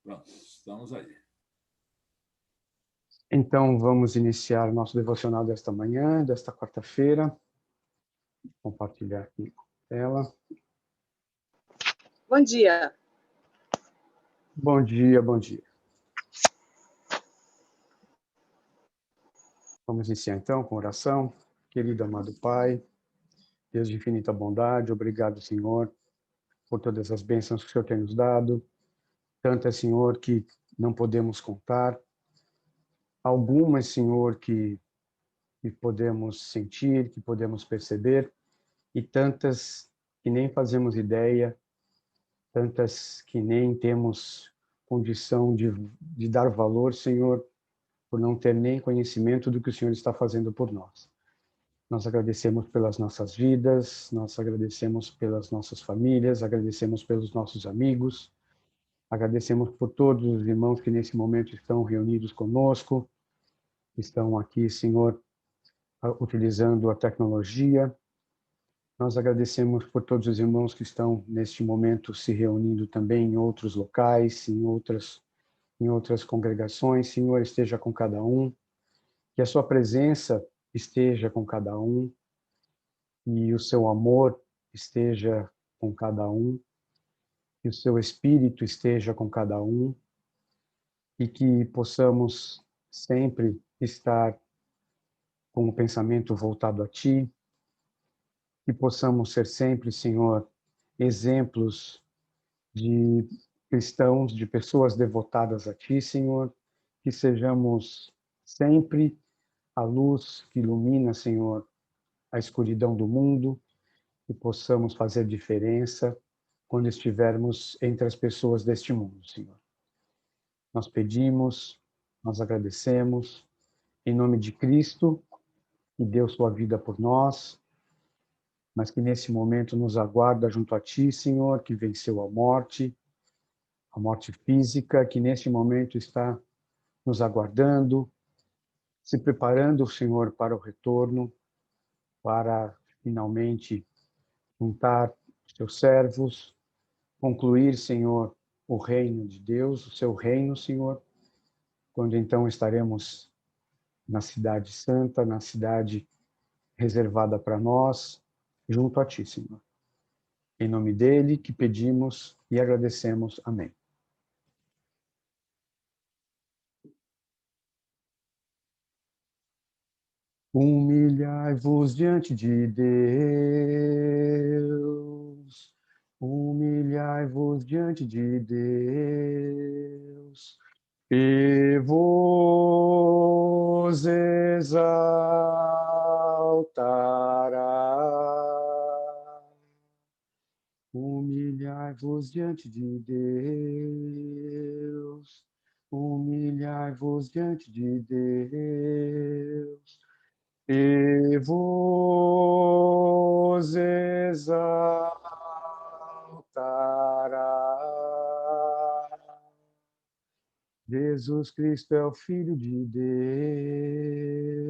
Pronto, estamos aí. Então, vamos iniciar nosso devocional desta manhã, desta quarta-feira. Vou compartilhar aqui a tela. Bom dia. Bom dia, bom dia. Vamos iniciar então com oração. Querido amado Pai, Deus de infinita bondade, obrigado, Senhor, por todas as bênçãos que o Senhor tem nos dado. Tantas, Senhor, que não podemos contar. Algumas, Senhor, que podemos sentir, que podemos perceber. E tantas que nem fazemos ideia, tantas que nem temos condição de dar valor, Senhor, por não ter nem conhecimento do que o Senhor está fazendo por nós. Nós agradecemos pelas nossas vidas, nós agradecemos pelas nossas famílias, agradecemos pelos nossos amigos, agradecemos por todos os irmãos que nesse momento estão reunidos conosco, estão aqui, Senhor, utilizando a tecnologia. Nós agradecemos por todos os irmãos que estão neste momento se reunindo também em outros locais, em outras congregações. Senhor, esteja com cada um, que a sua presença esteja com cada um e o seu amor esteja com cada um, que o seu espírito esteja com cada um e que possamos sempre estar com o pensamento voltado a Ti, que possamos ser sempre, Senhor, exemplos de cristãos, de pessoas devotadas a Ti, Senhor, que sejamos sempre a luz que ilumina, Senhor, a escuridão do mundo, que possamos fazer diferença quando estivermos entre as pessoas deste mundo, Senhor. Nós pedimos, nós agradecemos, em nome de Cristo, que deu sua vida por nós, mas que nesse momento nos aguarda junto a Ti, Senhor, que venceu a morte física, que neste momento está nos aguardando, se preparando, Senhor, para o retorno, para finalmente juntar os Teus servos, concluir, Senhor, o reino de Deus, o Seu reino, Senhor, quando então estaremos na cidade santa, na cidade reservada para nós, junto a Ti, Senhor. Em nome dele que pedimos e agradecemos. Amém. Humilhai-vos diante de Deus, humilhai-vos diante de Deus, e vos exaltará. Humilhai-vos diante de Deus, humilhai-vos diante de Deus, e vos exaltará. Jesus Cristo é o Filho de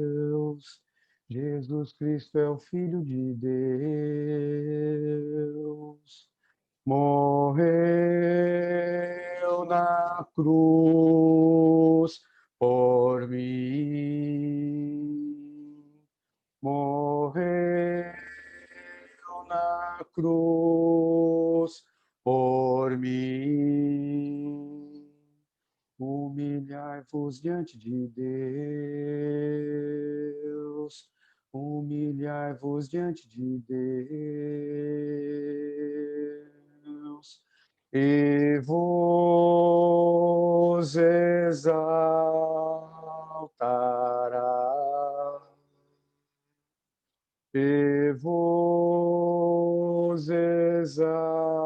Deus. Jesus Cristo é o Filho de Deus. Morreu na cruz por mim. Morreu na cruz por mim. Humilhai-vos diante de Deus, humilhai-vos diante de Deus, e vos exaltará, e vos exaltará.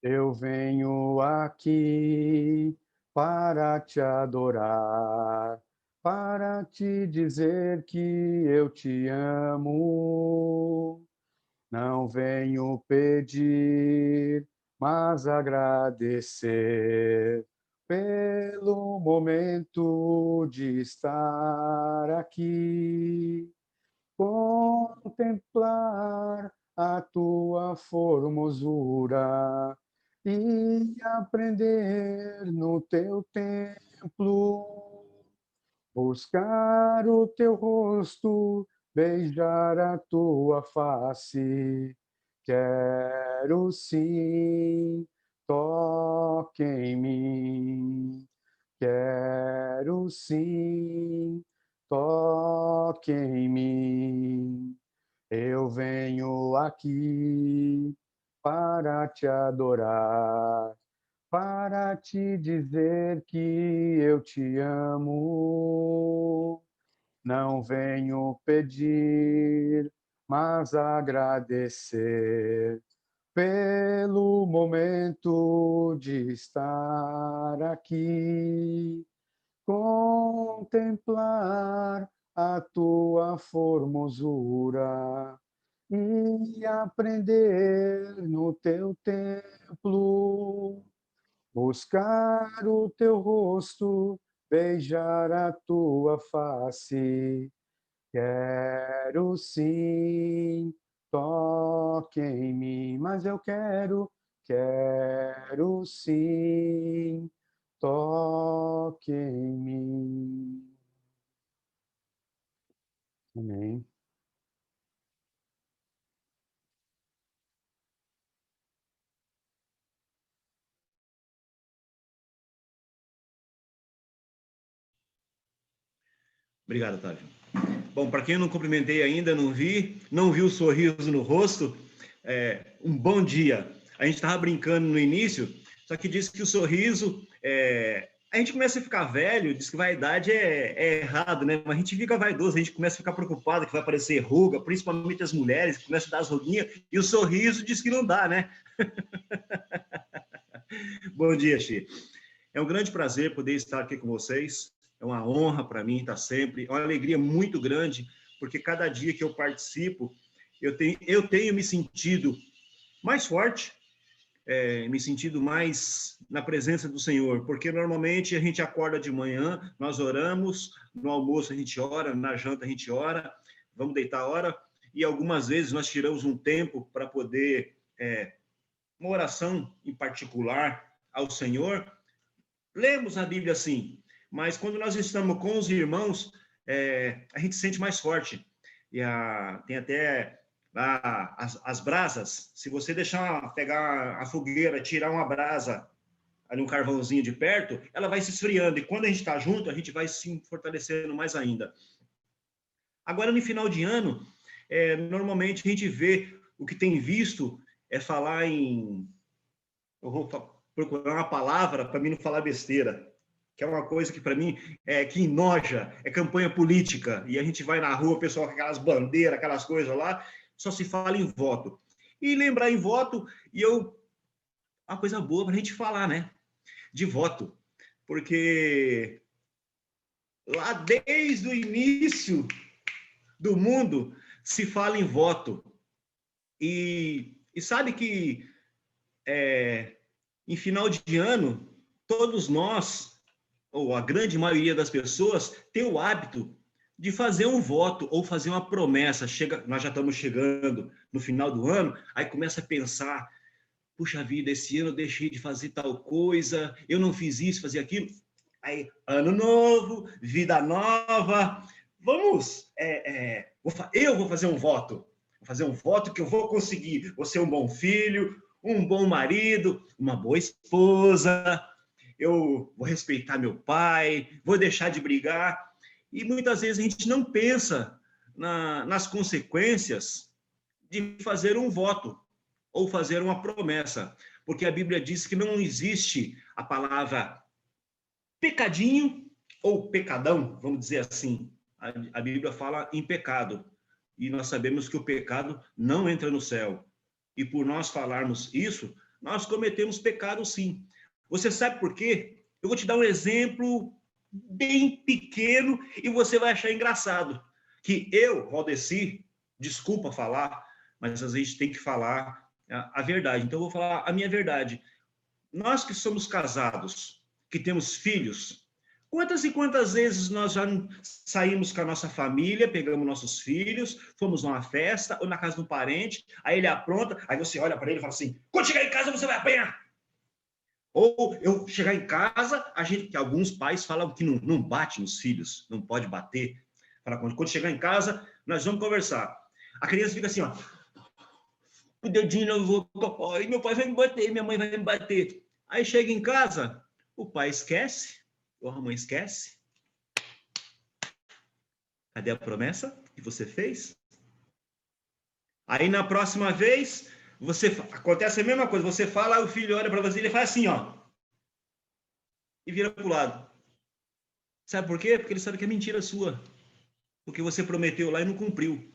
Eu venho aqui para te adorar, para te dizer que eu te amo. Não venho pedir, mas agradecer pelo momento de estar aqui, contemplar a tua formosura e aprender no teu templo, buscar o teu rosto, beijar a tua face. Quero sim, toque em mim. Quero sim, toque em mim. Eu venho aqui para te adorar, para te dizer que eu te amo. Não venho pedir, mas agradecer pelo momento de estar aqui, contemplar a tua formosura e aprender no teu templo, buscar o teu rosto, beijar a tua face. Quero sim, toque em mim, mas eu quero sim, toque em mim. Amém. Obrigado, Otávio. Bom, para quem eu não cumprimentei ainda, não vi o sorriso no rosto, um bom dia. A gente estava brincando no início, só que disse que o sorriso, a gente começa a ficar velho, diz que vaidade é errado, né? Mas a gente fica vaidoso, a gente começa a ficar preocupado que vai aparecer ruga, principalmente as mulheres, que começam a dar as ruguinhas, e o sorriso diz que não dá, né? Bom dia, Xi. É um grande prazer poder estar aqui com vocês. É uma honra para mim estar sempre. É uma alegria muito grande, porque cada dia que eu participo, eu tenho me sentido mais forte, me sentido mais na presença do Senhor, porque normalmente a gente acorda de manhã, nós oramos, no almoço a gente ora, na janta a gente ora, vamos deitar a hora, e algumas vezes nós tiramos um tempo para poder, uma oração em particular ao Senhor. Lemos a Bíblia assim, mas quando nós estamos com os irmãos, a gente se sente mais forte. E tem até lá as brasas. Se você pegar a fogueira, tirar uma brasa, ali um carvãozinho de perto, ela vai se esfriando. E quando a gente está junto, a gente vai se fortalecendo mais ainda. Agora, no final de ano, normalmente a gente vê o que tem visto falar em... Eu vou procurar uma palavra para mim não falar besteira, que é uma coisa que para mim que enoja, é campanha política, e a gente vai na rua, o pessoal com aquelas bandeiras, aquelas coisas lá, só se fala em voto. E lembrar em voto, uma coisa boa para a gente falar, né? De voto, porque lá desde o início do mundo se fala em voto, e sabe que em final de ano, todos nós, ou a grande maioria das pessoas, tem o hábito de fazer um voto ou fazer uma promessa. Nós já estamos chegando no final do ano, aí começa a pensar, puxa vida, esse ano eu deixei de fazer tal coisa, eu não fiz isso, fazer aquilo. Aí, ano novo, vida nova, vamos, eu vou fazer um voto. Vou fazer um voto que eu vou conseguir. Vou ser um bom filho, um bom marido, uma boa esposa, eu vou respeitar meu pai, vou deixar de brigar. E muitas vezes a gente não pensa nas consequências de fazer um voto ou fazer uma promessa, porque a Bíblia diz que não existe a palavra pecadinho ou pecadão, vamos dizer assim. A Bíblia fala em pecado, e nós sabemos que o pecado não entra no céu. E por nós falarmos isso, nós cometemos pecado sim. Você sabe por quê? Eu vou te dar um exemplo bem pequeno e você vai achar engraçado. Que eu, Valdeci, desculpa falar, mas a gente tem que falar a verdade. Então eu vou falar a minha verdade. Nós que somos casados, que temos filhos, Quantas e quantas vezes nós já saímos com a nossa família, pegamos nossos filhos, fomos numa festa ou na casa de um parente, aí ele apronta, aí você olha para ele e fala assim, quando chegar em casa você vai apanhar. Ou eu chegar em casa, que alguns pais falam que não bate nos filhos, não pode bater. Fala, quando chegar em casa, nós vamos conversar. A criança fica assim, ó, o dedinho não vou, meu pai vai me bater, minha mãe vai me bater. Aí chega em casa, o pai esquece, ou a mãe esquece. Cadê a promessa que você fez? Aí na próxima vez, acontece a mesma coisa, você fala, o filho olha para você e ele faz assim, ó, e vira para o lado. Sabe por quê? Porque ele sabe que é mentira sua, porque você prometeu lá e não cumpriu.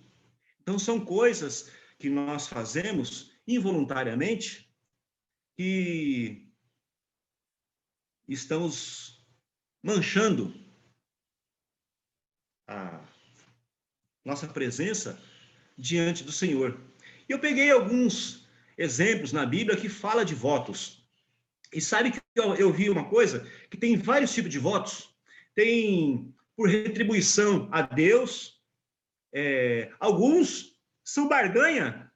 Então são coisas que nós fazemos involuntariamente que estamos manchando a nossa presença diante do Senhor. E eu peguei alguns exemplos na Bíblia que fala de votos. E sabe que eu vi uma coisa? Que tem vários tipos de votos. Tem por retribuição a Deus. Alguns são barganha.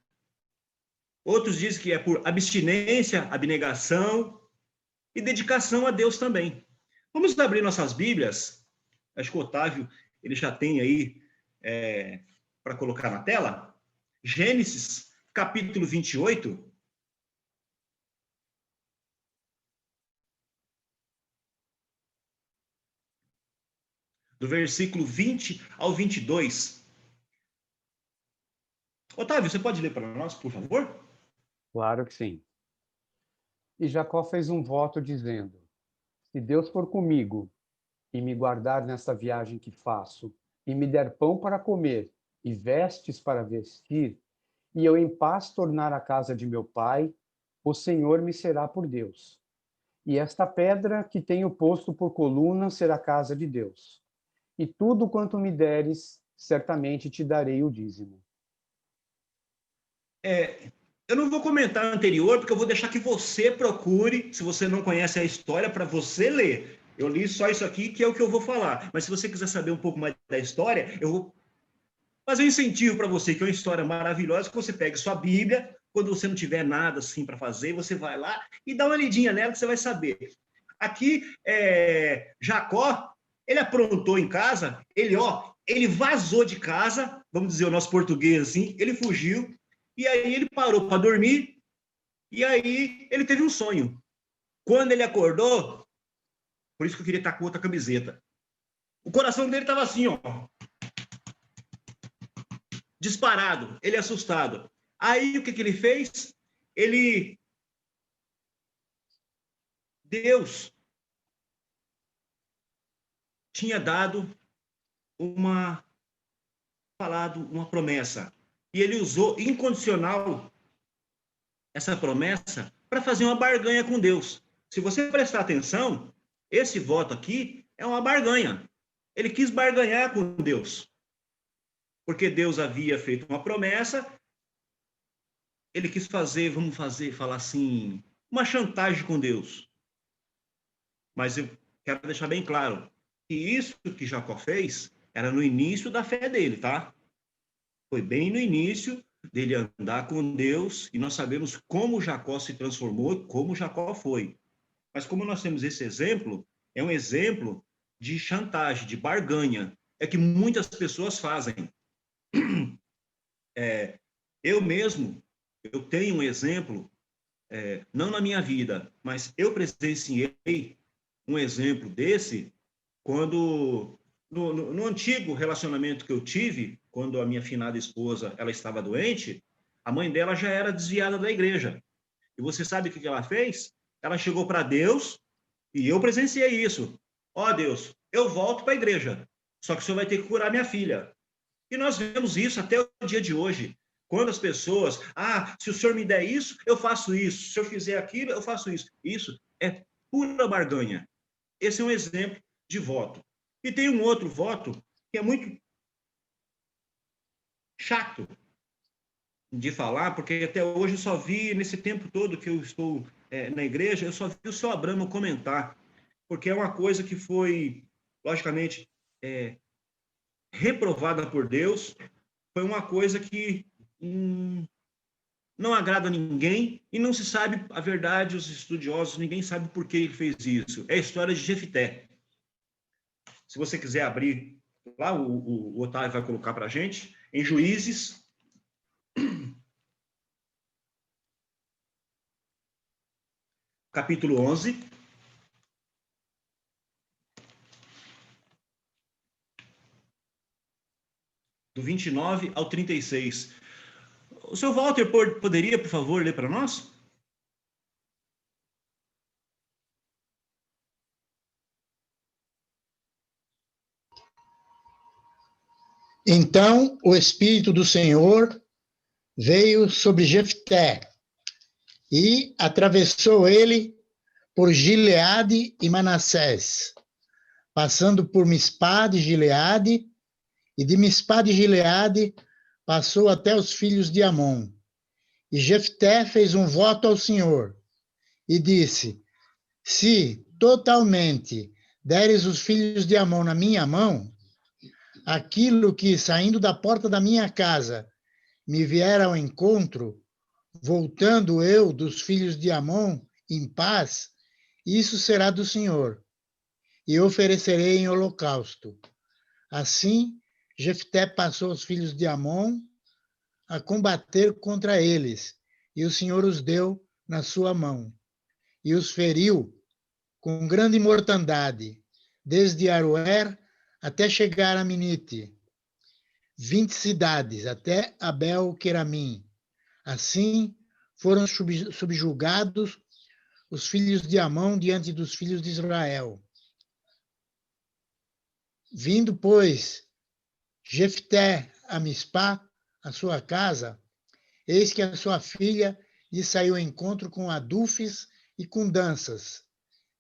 Outros dizem que é por abstinência, abnegação e dedicação a Deus também. Vamos abrir nossas Bíblias. Acho que o Otávio ele já tem aí para colocar na tela. Gênesis, capítulo 28. Do versículo 20 ao 22. Otávio, você pode ler para nós, por favor? Claro que sim. E Jacó fez um voto dizendo, se Deus for comigo e me guardar nesta viagem que faço, e me der pão para comer e vestes para vestir, e eu em paz tornar a casa de meu pai, o Senhor me será por Deus. E esta pedra que tenho posto por coluna será a casa de Deus. E tudo quanto me deres, certamente te darei o dízimo. Eu não vou comentar o anterior, porque eu vou deixar que você procure, se você não conhece a história, para você ler. Eu li só isso aqui, que é o que eu vou falar. Mas se você quiser saber um pouco mais da história, eu vou fazer um incentivo para você, que é uma história maravilhosa, que você pegue sua Bíblia, quando você não tiver nada assim para fazer, você vai lá e dá uma lidinha nela, que você vai saber. Aqui, Jacó, ele aprontou em casa, ele vazou de casa, vamos dizer o nosso português assim, ele fugiu, e aí ele parou para dormir, e aí ele teve um sonho. Quando ele acordou, por isso que eu queria estar com outra camiseta, o coração dele estava assim, ó, disparado, ele assustado. Aí o que ele fez? Deus tinha falado uma promessa. E ele usou incondicional essa promessa para fazer uma barganha com Deus. Se você prestar atenção, esse voto aqui é uma barganha. Ele quis barganhar com Deus. Porque Deus havia feito uma promessa, ele quis falar assim, uma chantagem com Deus. Mas eu quero deixar bem claro que isso que Jacó fez era no início da fé dele, tá? Foi bem no início dele andar com Deus, e nós sabemos como Jacó se transformou, como Jacó foi. Mas como nós temos esse exemplo, é um exemplo de chantagem, de barganha. É que muitas pessoas fazem. Eu mesmo, eu tenho um exemplo, não na minha vida, mas eu presenciei um exemplo desse quando, no antigo relacionamento que eu tive, quando a minha finada esposa ela estava doente, a mãe dela já era desviada da igreja. E você sabe o que ela fez? Ela chegou para Deus, e eu presenciei isso. Ó Deus, eu volto para a igreja, só que o Senhor vai ter que curar minha filha. E nós vemos isso até o dia de hoje. Quando as pessoas, se o Senhor me der isso, eu faço isso. Se o Senhor fizer aquilo, eu faço isso. Isso é pura barganha. Esse é um exemplo de voto. E tem um outro voto que é muito chato de falar, porque até hoje eu só vi, nesse tempo todo que eu estou na igreja, eu só vi o seu Abramo comentar, porque é uma coisa que foi logicamente, reprovada por Deus, foi uma coisa que não agrada a ninguém e não se sabe a verdade, os estudiosos, ninguém sabe por que ele fez isso. É a história de Jefté. Se você quiser abrir lá, o Otávio vai colocar para a gente, em Juízes, capítulo 11, do 29 ao 36. O senhor Walter poderia, por favor, ler para nós? Então o Espírito do Senhor veio sobre Jefté e atravessou ele por Gileade e Manassés, passando por Mispá de Gileade, e de Mispá de Gileade passou até os filhos de Amon. E Jefté fez um voto ao Senhor e disse: se totalmente deres os filhos de Amon na minha mão, aquilo que, saindo da porta da minha casa, me vier ao encontro, voltando eu dos filhos de Amon em paz, isso será do Senhor, e oferecerei em holocausto. Assim, Jefté passou os filhos de Amon a combater contra eles, e o Senhor os deu na sua mão, e os feriu com grande mortandade, desde Aroer até chegar a Minite, 20 cidades, até Abel-Queramim. Assim foram subjugados os filhos de Amon diante dos filhos de Israel. Vindo, pois, Jefté a Mispá, a sua casa, eis que a sua filha lhe saiu ao encontro com adufes e com danças.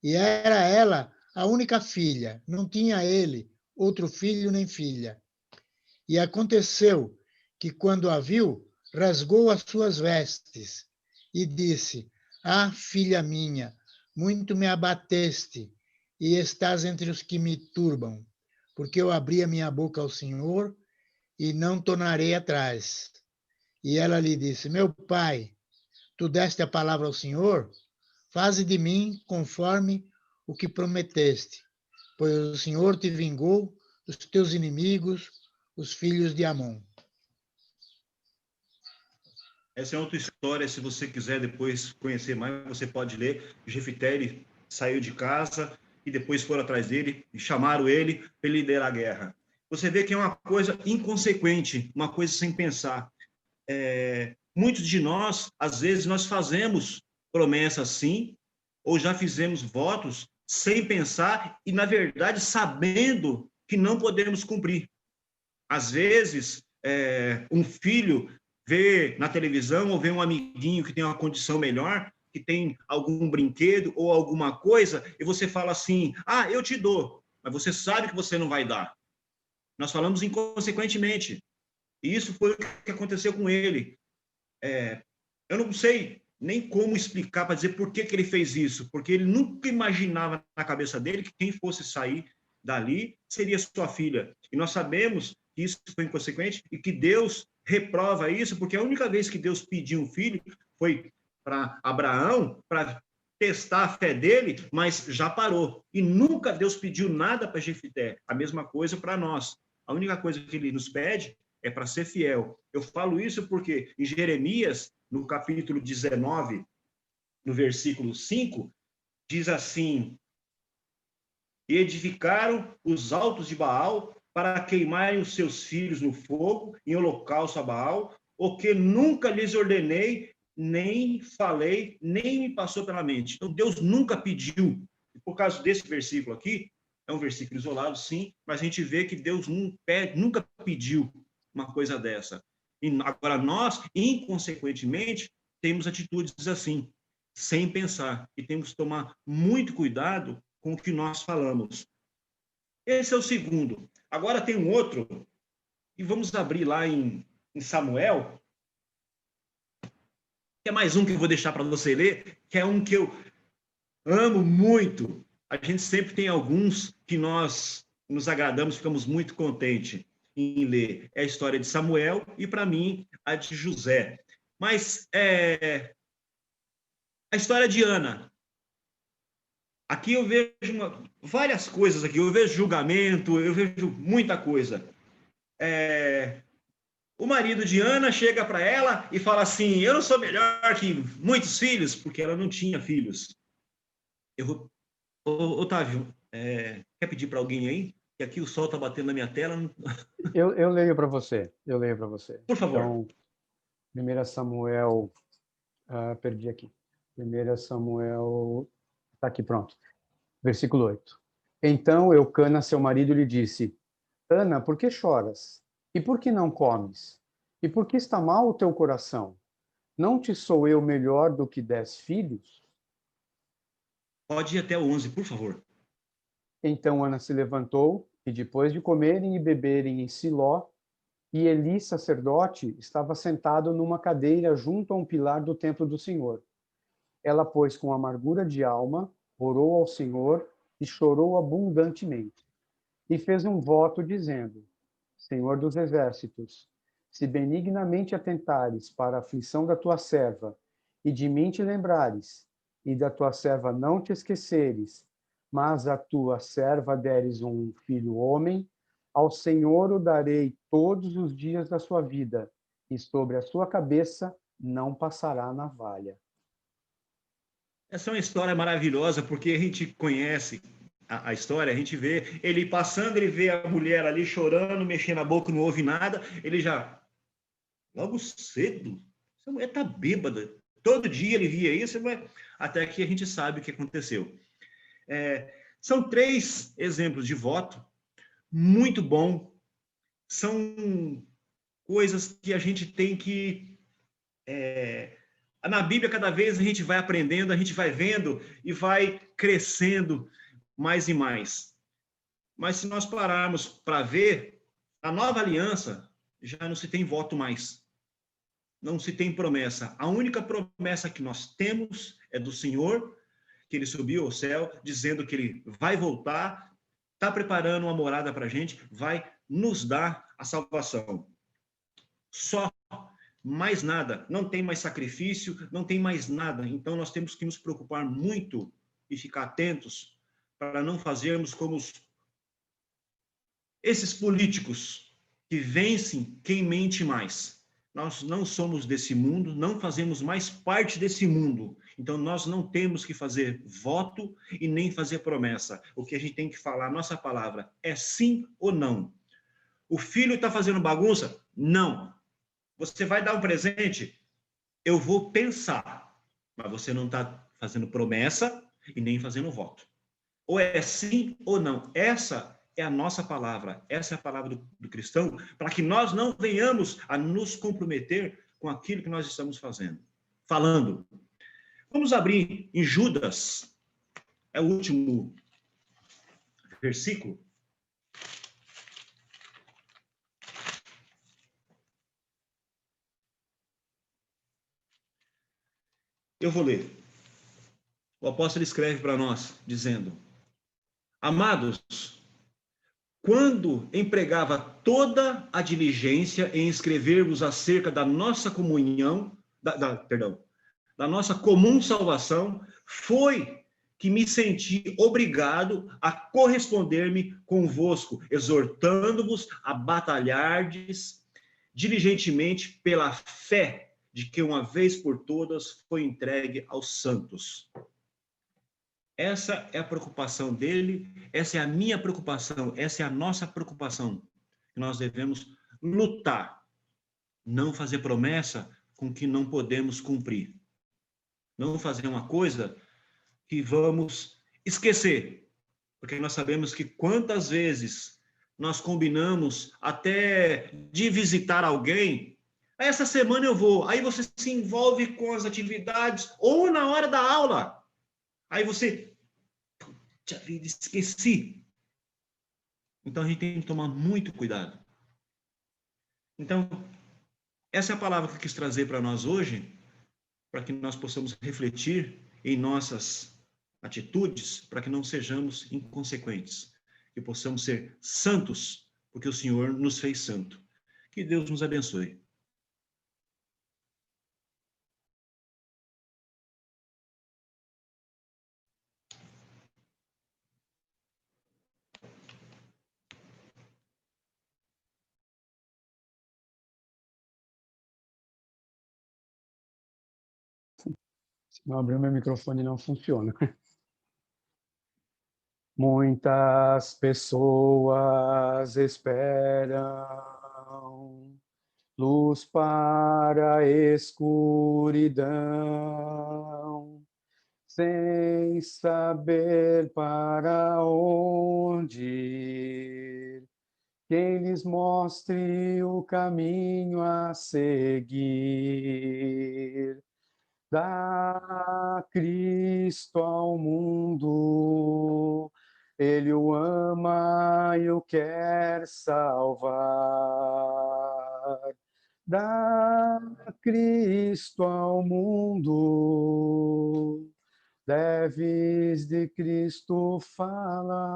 E era ela a única filha, não tinha ele outro filho nem filha. E aconteceu que, quando a viu, rasgou as suas vestes e disse: ah, filha minha, muito me abateste e estás entre os que me turbam, porque eu abri a minha boca ao Senhor e não tornarei atrás. E ela lhe disse: meu pai, tu deste a palavra ao Senhor? Faze de mim conforme o que prometeste, pois o Senhor te vingou dos teus inimigos, os filhos de Amon. Essa é outra história, se você quiser depois conhecer mais, você pode ler. Jefté saiu de casa e depois foram atrás dele e chamaram ele para ele liderar a guerra. Você vê que é uma coisa inconsequente, uma coisa sem pensar. Muitos de nós, às vezes, nós fazemos promessas sim, ou já fizemos votos sem pensar e, na verdade, sabendo que não podemos cumprir. Às vezes, um filho vê na televisão ou vê um amiguinho que tem uma condição melhor, que tem algum brinquedo ou alguma coisa, e você fala assim, ah, eu te dou, mas você sabe que você não vai dar. Nós falamos inconsequentemente. E isso foi o que aconteceu com ele. Eu não sei nem como explicar para dizer por que ele fez isso, porque ele nunca imaginava na cabeça dele que quem fosse sair dali seria sua filha. E nós sabemos que isso foi inconsequente e que Deus reprova isso, porque a única vez que Deus pediu um filho foi para Abraão, para testar a fé dele, mas já parou. E nunca Deus pediu nada para Jefté. A mesma coisa para nós. A única coisa que ele nos pede é para ser fiel. Eu falo isso porque em Jeremias, no capítulo 19, no versículo 5, diz assim: e edificaram os altos de Baal para queimarem os seus filhos no fogo, em holocausto a Baal, o que nunca lhes ordenei, nem falei, nem me passou pela mente. Então, Deus nunca pediu. E por causa desse versículo aqui, é um versículo isolado, sim, mas a gente vê que Deus nunca pediu uma coisa dessa. E agora nós, inconsequentemente, temos atitudes assim, sem pensar. E temos que tomar muito cuidado com o que nós falamos. Esse é o segundo. Agora tem um outro, e vamos abrir lá em Samuel, que é mais um que eu vou deixar para você ler, que é um que eu amo muito. A gente sempre tem alguns que nós nos agradamos, ficamos muito contentes em ler é a história de Samuel e, para mim, a de José. Mas a história de Ana. Aqui eu vejo várias coisas aqui. Eu vejo julgamento, eu vejo muita coisa. O marido de Ana chega para ela e fala assim, eu não sou melhor que muitos filhos, porque ela não tinha filhos. Otávio, quer pedir para alguém aí? Que aqui o sol está batendo na minha tela. Eu leio para você. Eu leio para você. Por favor. Então, 1 Samuel... perdi aqui. 1 Samuel... Está aqui, pronto. Versículo 8. Então Eucana, seu marido, lhe disse, Ana, por que choras? E por que não comes? E por que está mal o teu coração? Não te sou eu melhor do que 10 filhos? Pode ir até o 11, por favor. Então Ana se levantou, e depois de comerem e beberem em Siló, e Eli, sacerdote, estava sentado numa cadeira junto a um pilar do templo do Senhor. Ela, pois, com amargura de alma, orou ao Senhor e chorou abundantemente. E fez um voto dizendo, Senhor dos exércitos, se benignamente atentares para a aflição da tua serva, e de mim te lembrares, e da tua serva não te esqueceres, mas a tua serva deres um filho homem, ao Senhor o darei todos os dias da sua vida, e sobre a sua cabeça não passará navalha. Essa é uma história maravilhosa, porque a gente conhece a história, a gente vê ele passando, ele vê a mulher ali chorando, mexendo a boca, não ouve nada, ele já, logo cedo, essa mulher está bêbada. Todo dia ele via isso, até que a gente sabe o que aconteceu. São 3 exemplos de voto, muito bom, são coisas que a gente tem que... Na Bíblia, cada vez a gente vai aprendendo, a gente vai vendo e vai crescendo mais e mais. Mas se nós pararmos para ver, a nova aliança já não se tem voto mais. Não se tem promessa. A única promessa que nós temos é do Senhor, que ele subiu ao céu, dizendo que ele vai voltar, está preparando uma morada para a gente, vai nos dar a salvação. Só. Mais nada, não tem mais sacrifício, não tem mais nada. Então, nós temos que nos preocupar muito e ficar atentos para não fazermos como esses políticos que vencem quem mente mais. Nós não somos desse mundo, não fazemos mais parte desse mundo. Então, nós não temos que fazer voto e nem fazer promessa. O que a gente tem que falar, nossa palavra, é sim ou não. O filho está fazendo bagunça? Não. Você vai dar um presente? Eu vou pensar. Mas você não está fazendo promessa e nem fazendo voto. Ou é sim ou não. Essa é a nossa palavra. Essa é a palavra do cristão, para que nós não venhamos a nos comprometer com aquilo que nós estamos falando. Vamos abrir em Judas. É o último versículo. Eu vou ler. O apóstolo escreve para nós, dizendo, Amados, quando empregava toda a diligência em escrever-vos acerca da nossa comunhão, da nossa comum salvação, foi que me senti obrigado a corresponder-me convosco, exortando-vos a batalhardes diligentemente pela fé de que uma vez por todas foi entregue aos santos. Essa é a preocupação dele, essa é a minha preocupação, essa é a nossa preocupação. Nós devemos lutar, não fazer promessa com que não podemos cumprir. Não fazer uma coisa que vamos esquecer, porque nós sabemos que quantas vezes nós combinamos até de visitar alguém. Essa semana eu vou. Aí você se envolve com as atividades ou na hora da aula. Aí você, puxa vida, esqueci. Então a gente tem que tomar muito cuidado. Então, essa é a palavra que eu quis trazer para nós hoje, para que nós possamos refletir em nossas atitudes, para que não sejamos inconsequentes. que possamos ser santos, porque o Senhor nos fez santo. Que Deus nos abençoe. Se não abrir meu microfone, não funciona. Muitas pessoas esperam luz para a escuridão, sem saber para onde ir. Quem lhes mostre o caminho a seguir. Dá Cristo ao mundo, Ele o ama e o quer salvar. Dá Cristo ao mundo, deves de Cristo falar.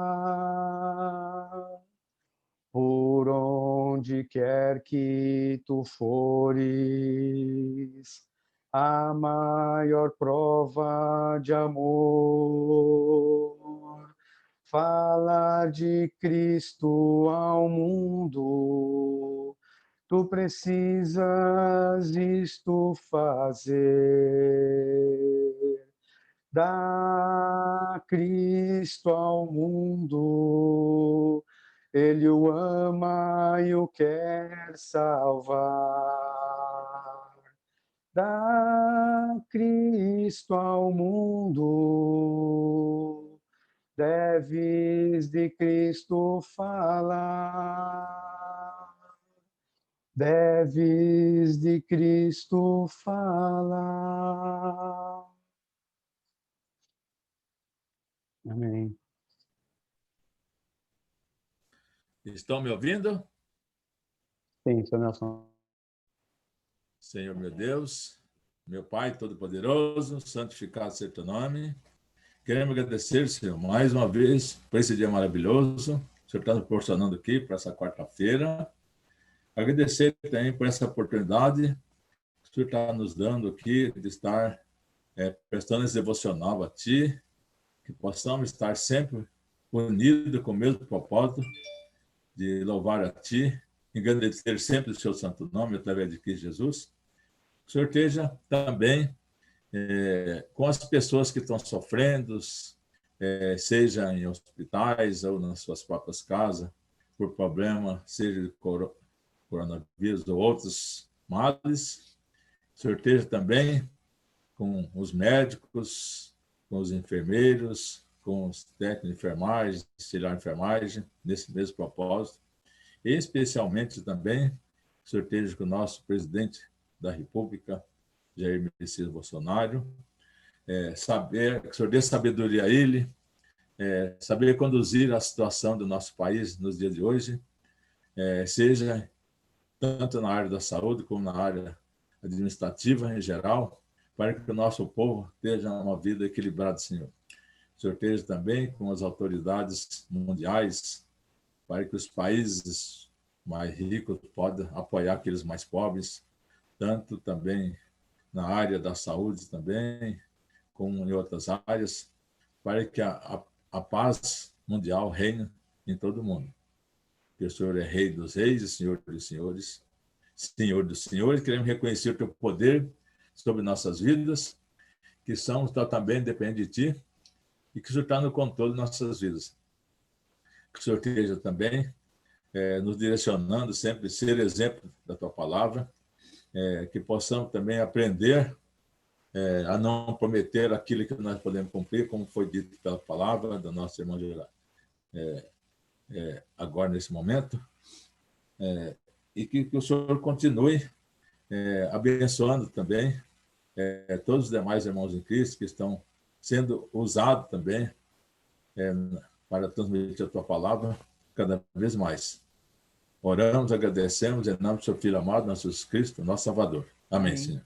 Por onde quer que tu fores, a maior prova de amor, falar de Cristo ao mundo, tu precisas isto fazer. Dá Cristo ao mundo, Ele o ama e o quer salvar. Dá Cristo ao mundo, deves de Cristo falar. Deves de Cristo falar. Amém. Estão me ouvindo? Sim, Sr. Nelson. Senhor meu Deus, meu Pai Todo-Poderoso, santificado seja o teu nome. Queremos agradecer, Senhor, mais uma vez por esse dia maravilhoso. O Senhor está nos proporcionando aqui para essa quarta-feira. Agradecer também por essa oportunidade que o Senhor está nos dando aqui de estar prestando esse devocional a Ti, que possamos estar sempre unidos com o mesmo propósito de louvar a Ti, engrandecer sempre o Seu santo nome através de Cristo Jesus. Que o Senhor esteja também com as pessoas que estão sofrendo, seja em hospitais ou nas suas próprias casas, por problema, seja de coronavírus ou outros males. Que o Senhor esteja também com os médicos, com os enfermeiros, com os técnicos de enfermagem, auxiliar de enfermagem, nesse mesmo propósito. E especialmente também, que o Senhor esteja com o nosso presidente da República, Jair Messias Bolsonaro, que o Senhor dê sabedoria a ele, saber conduzir a situação do nosso país nos dias de hoje, seja tanto na área da saúde como na área administrativa em geral, para que o nosso povo tenha uma vida equilibrada, Senhor. O Senhor esteja também com as autoridades mundiais, para que os países mais ricos possam apoiar aqueles mais pobres, tanto também na área da saúde também, como em outras áreas, para que a paz mundial reine em todo o mundo. Que o Senhor é Rei dos Reis e Senhor dos Senhores. Senhor dos Senhores, queremos reconhecer o Teu poder sobre nossas vidas, que também dependem de Ti, e que o Senhor está no controle de nossas vidas. Que o Senhor esteja também nos direcionando sempre, ser exemplo da Tua palavra, que possamos também aprender a não prometer aquilo que nós podemos cumprir, como foi dito pela palavra da nossa irmã Gerard. Agora, nesse momento, e que o Senhor continue abençoando também todos os demais irmãos em Cristo que estão sendo usados também para transmitir a Tua palavra cada vez mais. Oramos, agradecemos em nome do Seu Filho amado, nosso Jesus Cristo, nosso Salvador. Amém, Senhor.